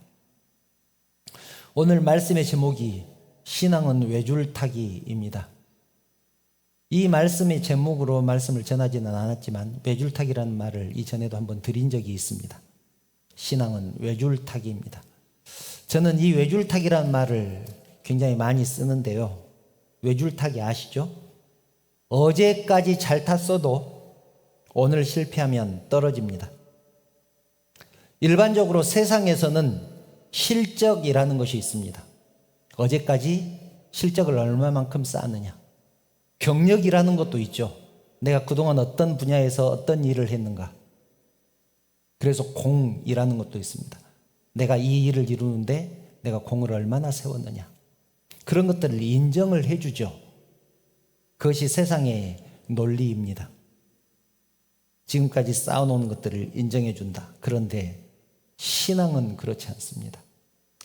오늘 말씀의 제목이 신앙은 외줄타기입니다. 이 말씀의 제목으로 말씀을 전하지는 않았지만 외줄타기라는 말을 이전에도 한번 드린 적이 있습니다. 신앙은 외줄타기입니다. 저는 이 외줄타기라는 말을 굉장히 많이 쓰는데요. 외줄타기 아시죠? 어제까지 잘 탔어도 오늘 실패하면 떨어집니다. 일반적으로 세상에서는 실적이라는 것이 있습니다. 어제까지 실적을 얼마만큼 쌓았느냐. 경력이라는 것도 있죠. 내가 그동안 어떤 분야에서 어떤 일을 했는가. 그래서 공이라는 것도 있습니다. 내가 이 일을 이루는데 내가 공을 얼마나 세웠느냐. 그런 것들을 인정을 해주죠. 그것이 세상의 논리입니다. 지금까지 쌓아놓은 것들을 인정해 준다. 그런데 신앙은 그렇지 않습니다.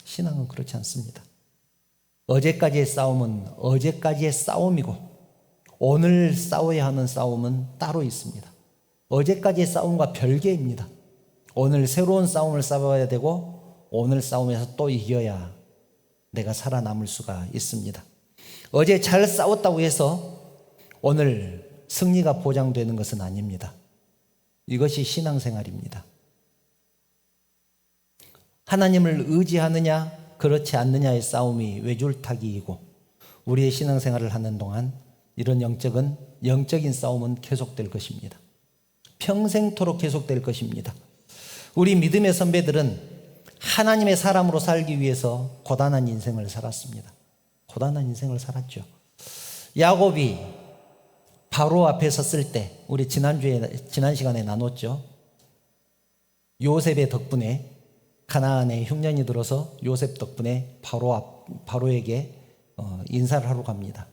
신앙은 그렇지 않습니다. 어제까지의 싸움은 어제까지의 싸움이고 오늘 싸워야 하는 싸움은 따로 있습니다. 어제까지의 싸움과 별개입니다. 오늘 새로운 싸움을 싸워야 되고 오늘 싸움에서 또 이겨야 내가 살아남을 수가 있습니다. 어제 잘 싸웠다고 해서 오늘 승리가 보장되는 것은 아닙니다. 이것이 신앙생활입니다. 하나님을 의지하느냐 그렇지 않느냐의 싸움이 외줄타기이고, 우리의 신앙생활을 하는 동안 이런 영적인 싸움은 계속될 것입니다. 평생토록 계속될 것입니다. 우리 믿음의 선배들은 하나님의 사람으로 살기 위해서 고단한 인생을 살았습니다. 고단한 인생을 살았죠. 야곱이 바로 앞에 섰을 때, 우리 지난 시간에 나눴죠. 요셉의 덕분에 가나안에 흉년이 들어서 요셉 덕분에 바로에게 인사를 하러 갑니다.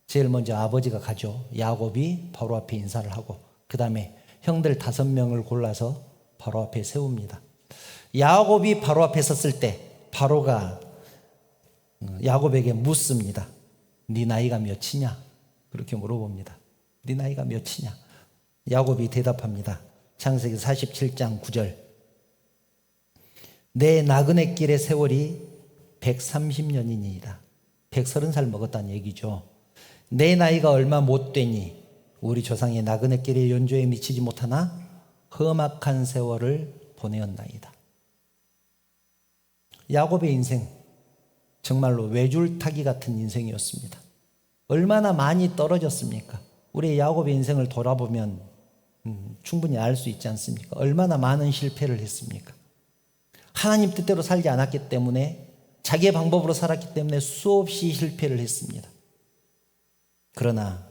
제일 먼저 아버지가 가죠. 야곱이 바로 앞에 인사를 하고 그 다음에 형들 5명을 골라서 바로 앞에 세웁니다. 야곱이 바로 앞에 섰을 때 바로가 야곱에게 묻습니다. 네 나이가 몇이냐? 그렇게 물어봅니다. 네 나이가 몇이냐? 야곱이 대답합니다. 창세기 47장 9절. 내 나그네 길의 세월이 130년이니이다. 130살 먹었다는 얘기죠. 내 나이가 얼마 못 되니 우리 조상의 나그네 길의 연조에 미치지 못하나 험악한 세월을 보내었나이다. 야곱의 인생 정말로 외줄타기 같은 인생이었습니다. 얼마나 많이 떨어졌습니까? 우리 야곱의 인생을 돌아보면 충분히 알 수 있지 않습니까? 얼마나 많은 실패를 했습니까? 하나님 뜻대로 살지 않았기 때문에, 자기의 방법으로 살았기 때문에 수없이 실패를 했습니다. 그러나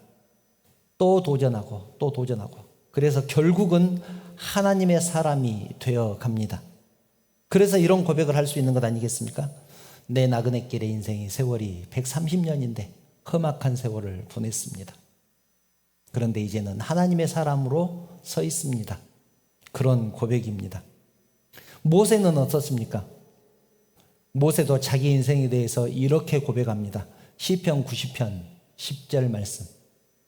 또 도전하고 또 도전하고, 그래서 결국은 하나님의 사람이 되어 갑니다. 그래서 이런 고백을 할 수 있는 것 아니겠습니까? 내 나그네 길의 인생이 세월이 130년인데 험악한 세월을 보냈습니다. 그런데 이제는 하나님의 사람으로 서 있습니다. 그런 고백입니다. 모세는 어떻습니까? 모세도 자기 인생에 대해서 이렇게 고백합니다. 시편 90편 10절 말씀.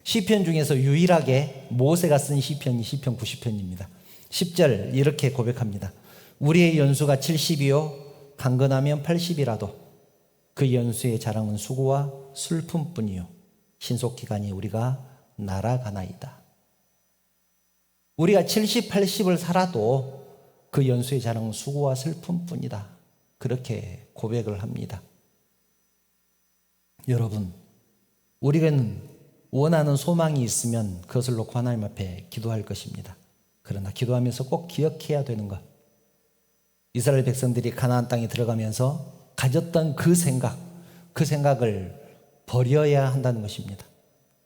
시편 중에서 유일하게 모세가 쓴 시편이 시편 90편입니다. 10절 이렇게 고백합니다. 우리의 연수가 70이요 강건하면 80이라도 그 연수의 자랑은 수고와 슬픔뿐이요 신속기간이 우리가 날아가나이다. 우리가 70, 80을 살아도 그 연수의 자랑은 수고와 슬픔뿐이다. 그렇게 고백을 합니다. 여러분, 우리는 원하는 소망이 있으면 그것을 놓고 하나님 앞에 기도할 것입니다. 그러나 기도하면서 꼭 기억해야 되는 것, 이스라엘 백성들이 가나안 땅에 들어가면서 가졌던 그 생각을 버려야 한다는 것입니다.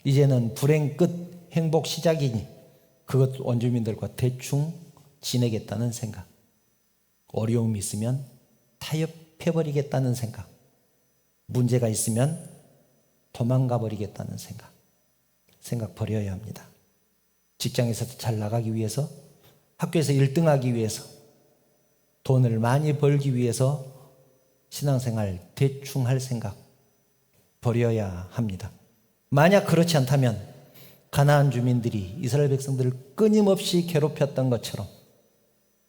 이제는 불행 끝 행복 시작이니 그것 원주민들과 대충 지내겠다는 생각, 어려움이 있으면 타협해버리겠다는 생각, 문제가 있으면 도망가 버리겠다는 생각 버려야 합니다. 직장에서 잘 나가기 위해서, 학교에서 1등하기 위해서, 돈을 많이 벌기 위해서 신앙생활 대충 할 생각 버려야 합니다. 만약 그렇지 않다면 가나안 주민들이 이스라엘 백성들을 끊임없이 괴롭혔던 것처럼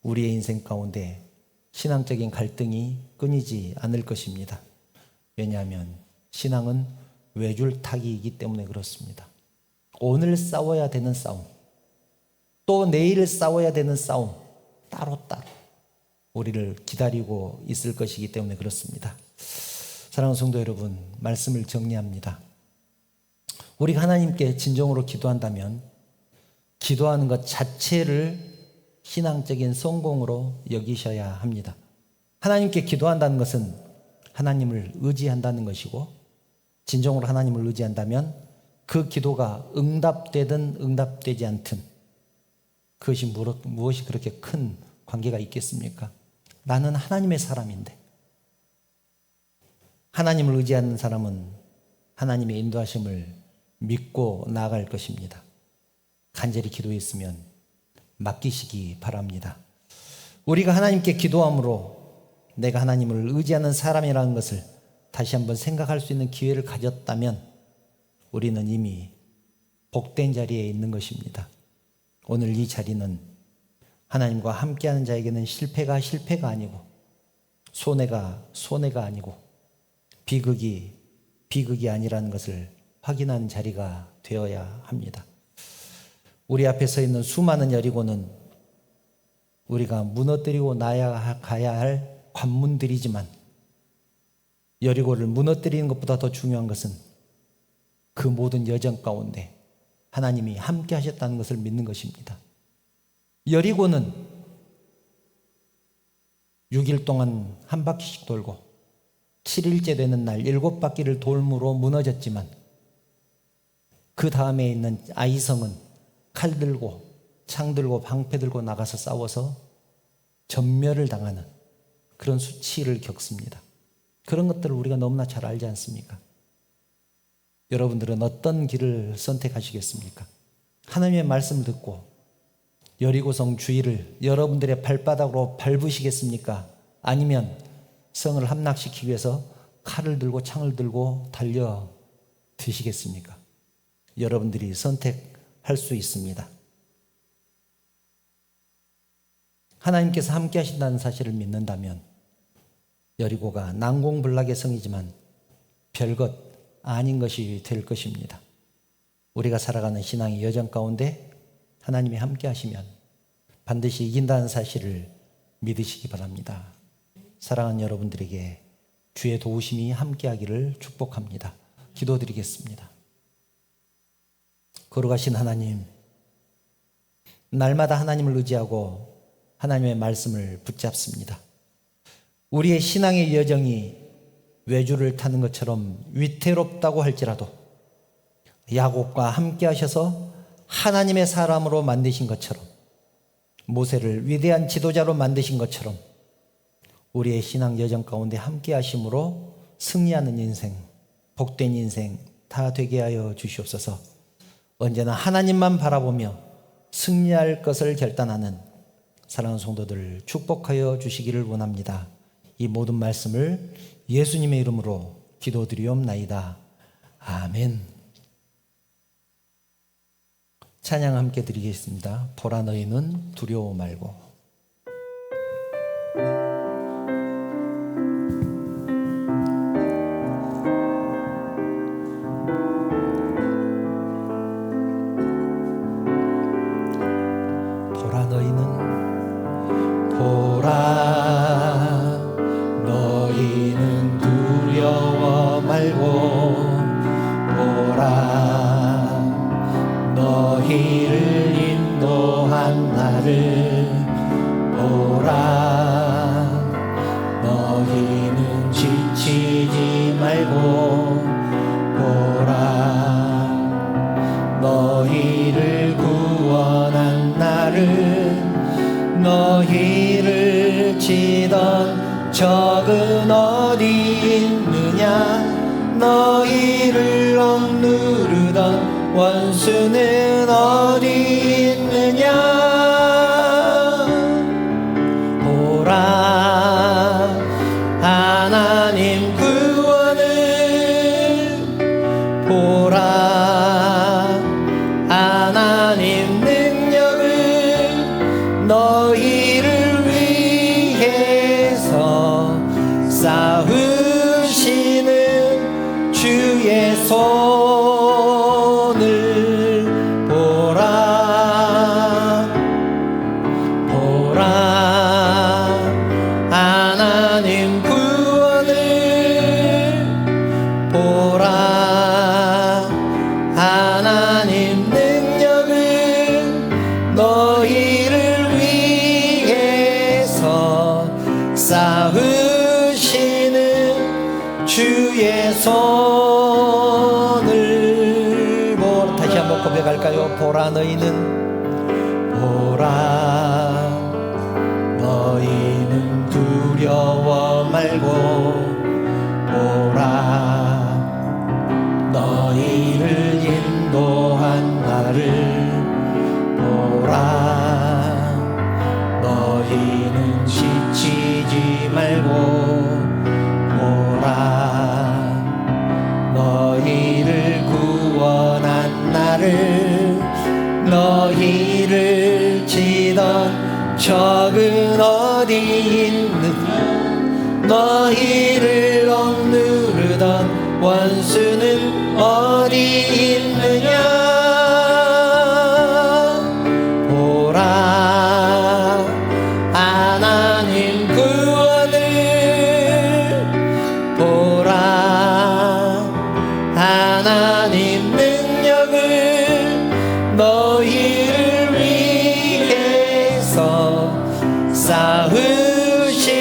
우리의 인생 가운데 신앙적인 갈등이 끊이지 않을 것입니다. 왜냐하면 신앙은 외줄타기이기 때문에 그렇습니다. 오늘 싸워야 되는 싸움, 또 내일 싸워야 되는 싸움, 따로따로 우리를 기다리고 있을 것이기 때문에 그렇습니다. 사랑하는 성도 여러분, 말씀을 정리합니다. 우리가 하나님께 진정으로 기도한다면 기도하는 것 자체를 신앙적인 성공으로 여기셔야 합니다. 하나님께 기도한다는 것은 하나님을 의지한다는 것이고, 진정으로 하나님을 의지한다면 그 기도가 응답되든 응답되지 않든 그것이 무엇이 그렇게 큰 관계가 있겠습니까? 나는 하나님의 사람인데, 하나님을 의지하는 사람은 하나님의 인도하심을 믿고 나아갈 것입니다. 간절히 기도했으면 맡기시기 바랍니다. 우리가 하나님께 기도함으로 내가 하나님을 의지하는 사람이라는 것을 다시 한번 생각할 수 있는 기회를 가졌다면 우리는 이미 복된 자리에 있는 것입니다. 오늘 이 자리는 하나님과 함께하는 자에게는 실패가 실패가 아니고 손해가 손해가 아니고 비극이 아니라는 것을 확인한 자리가 되어야 합니다. 우리 앞에 서 있는 수많은 여리고는 우리가 무너뜨리고 나아가야 할 관문들이지만 여리고를 무너뜨리는 것보다 더 중요한 것은 그 모든 여정 가운데 하나님이 함께 하셨다는 것을 믿는 것입니다. 여리고는 6일 동안 한 바퀴씩 돌고 7일째 되는 날 7바퀴를 돌므로 무너졌지만 그 다음에 있는 아이성은 칼 들고 창 들고 방패 들고 나가서 싸워서 전멸을 당하는 그런 수치를 겪습니다. 그런 것들을 우리가 너무나 잘 알지 않습니까? 여러분들은 어떤 길을 선택하시겠습니까? 하나님의 말씀을 듣고 여리고성 주위를 여러분들의 발바닥으로 밟으시겠습니까? 아니면 성을 함락시키기 위해서 칼을 들고 창을 들고 달려 드시겠습니까? 여러분들이 선택할 수 있습니다. 하나님께서 함께 하신다는 사실을 믿는다면 여리고가 난공불락의 성이지만 별것 아닌 것이 될 것입니다. 우리가 살아가는 신앙의 여정 가운데 하나님이 함께 하시면 반드시 이긴다는 사실을 믿으시기 바랍니다. 사랑하는 여러분들에게 주의 도우심이 함께하기를 축복합니다. 기도드리겠습니다. 거룩하신 하나님, 날마다 하나님을 의지하고 하나님의 말씀을 붙잡습니다. 우리의 신앙의 여정이 외주를 타는 것처럼 위태롭다고 할지라도 야곱과 함께 하셔서 하나님의 사람으로 만드신 것처럼 모세를 위대한 지도자로 만드신 것처럼 우리의 신앙 여정 가운데 함께 하심으로 승리하는 인생, 복된 인생 다 되게 하여 주시옵소서. 언제나 하나님만 바라보며 승리할 것을 결단하는 사랑하는 성도들 축복하여 주시기를 원합니다. 이 모든 말씀을 예수님의 이름으로 기도드리옵나이다. 아멘. 찬양 함께 드리겠습니다. 보라 너희는 두려워 말고. 너희는 두려워 말고 보라 너희를 인도한 나를 보라 너희는 지치지 말고 보라 너희를 구원한 나를 너희를 치던 적은 어디 있느냐 너희를 억누르던 원수는 어디 있느냐 보라 하나님 구원을 보라 하나님 능력을 너희를 위해서 싸우시는 주의 손을 보라 보라 하나님 구원을 보라 하나님 능력을 너희를 위해서 싸우시는 주의 손을 보라. 다시 한번 고백할까요? 보라 너희는 두려워 말고 보라 너희를 인도한 나를 보라 너희는 지치지 말고 보라 너희를 구원한 나를 너희를 치던 적은 어디 있느냐 너희를 억누르던 원수는 어디 있느냐 보라 하나님 구원을 보라 하나님 능력을 너희를 위해서 쌓으시는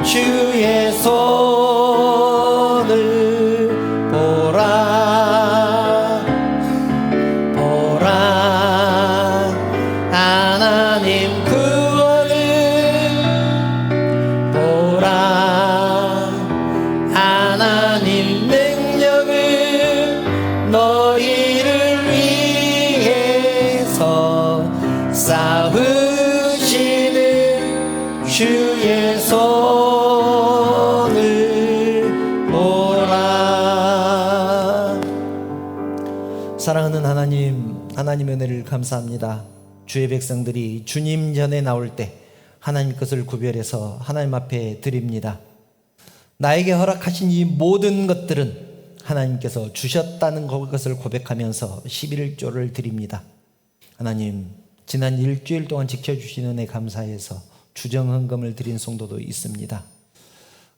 주의 손을 보라 보라 하나님 구원을 보라 하나님 능력을 너희를 위해서 쌓으시는 주의 손을 보라. 사랑하는 하나님의 은혜를 감사합니다. 주의 백성들이 주님 전에 나올 때 하나님 것을 구별해서 하나님 앞에 드립니다. 나에게 허락하신 이 모든 것들은 하나님께서 주셨다는 것을 고백하면서 11조를 드립니다. 하나님, 지난 일주일 동안 지켜주신 은혜 감사해서 주정헌금을 드린 성도도 있습니다.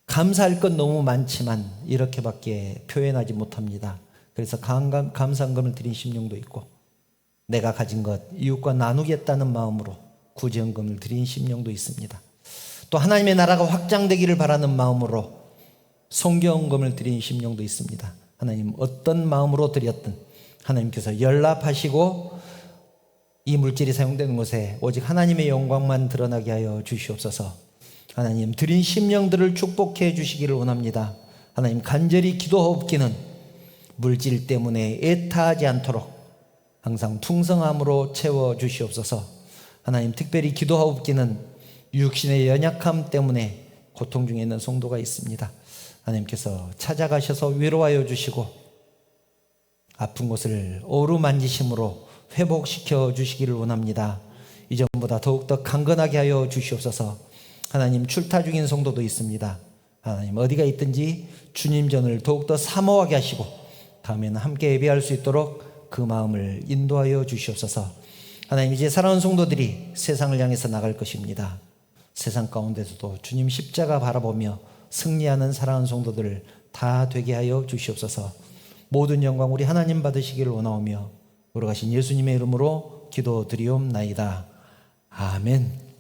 감사할 것 너무 많지만 이렇게밖에 표현하지 못합니다. 그래서 감사헌금을 드린 심령도 있고, 내가 가진 것 이웃과 나누겠다는 마음으로 구제헌금을 드린 심령도 있습니다. 또 하나님의 나라가 확장되기를 바라는 마음으로 성경헌금을 드린 심령도 있습니다. 하나님, 어떤 마음으로 드렸든 하나님께서 연락하시고 이 물질이 사용되는 곳에 오직 하나님의 영광만 드러나게 하여 주시옵소서. 하나님, 드린 심령들을 축복해 주시기를 원합니다. 하나님, 간절히 기도하옵기는 물질 때문에 애타하지 않도록 항상 풍성함으로 채워 주시옵소서. 하나님, 특별히 기도하옵기는 육신의 연약함 때문에 고통 중에 있는 성도가 있습니다. 하나님께서 찾아가셔서 위로하여 주시고 아픈 곳을 어루만지심으로 회복시켜 주시기를 원합니다. 이전보다 더욱더 강건하게 하여 주시옵소서. 하나님, 출타 중인 성도도 있습니다. 하나님, 어디가 있든지 주님 전을 더욱더 사모하게 하시고 다음에는 함께 예배할 수 있도록 그 마음을 인도하여 주시옵소서. 하나님, 이제 살아온 성도들이 세상을 향해서 나갈 것입니다. 세상 가운데서도 주님 십자가 바라보며 승리하는 사랑하는 성도들 다 되게 하여 주시옵소서. 모든 영광 우리 하나님 받으시기를 원하오며 돌아가신 예수님의 이름으로 기도드리옵나이다. 아멘.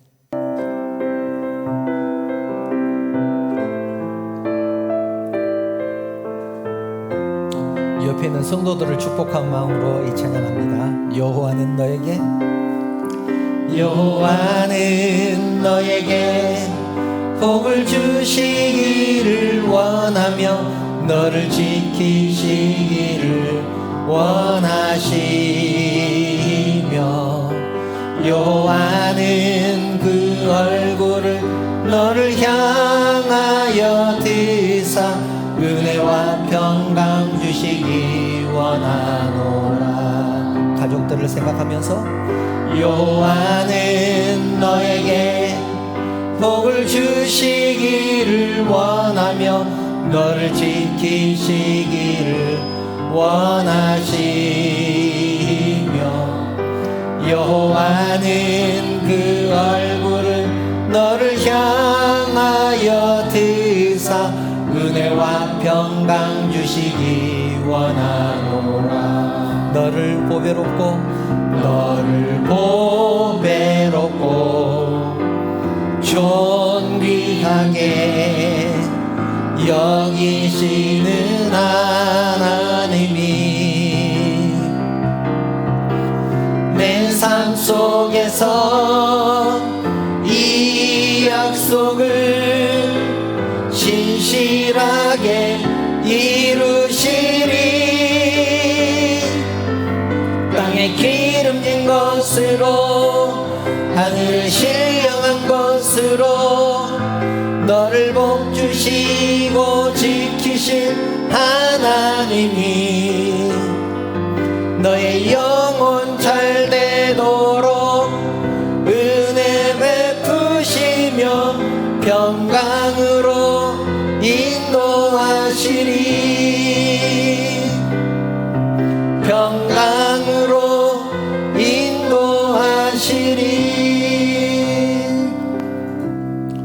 옆에 있는 성도들을 축복한 마음으로 이 찬양합니다. 여호와는 너에게 복을 주시기를 원하며 너를 지키시기를 원하시며 여호와는 그 얼굴을 너를 향하여 드사 은혜와 평강 주시기 원하노라. 가족들을 생각하면서 여호와는 너에게 복을 주시기를 원하며 너를 지키시기를 원하시며 여호와는 그 얼굴을 너를 향하여 드사 은혜와 평강 주시기 원하노라. 너를 보배롭고 존귀하게 여기시는 하나님이 내 삶 속에서 이 약속을 신실하게 이루시리. 땅에 기름진 것으로 하늘을 신령한 것으로 너를 복주시고 지키실 하나님이 너의 영혼 잘 되도록 은혜 충만하시리.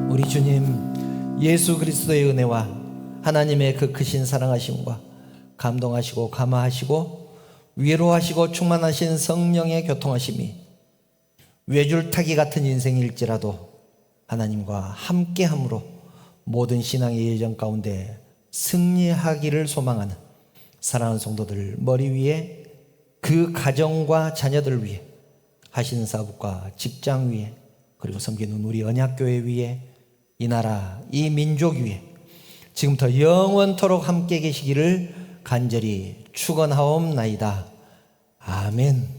우리 주님 예수 그리스도의 은혜와 하나님의 그 크신 사랑하심과 감동하시고 감화하시고 위로하시고 충만하신 성령의 교통하심이 외줄타기 같은 인생일지라도 하나님과 함께함으로 모든 신앙의 예정 가운데 승리하기를 소망하는 사랑하는 성도들 머리 위에, 그 가정과 자녀들 위에, 하시는 사업과 직장 위에, 그리고 섬기는 우리 언약교회 위에, 이 나라 이 민족 위에 지금부터 영원토록 함께 계시기를 간절히 축원하옵나이다. 아멘.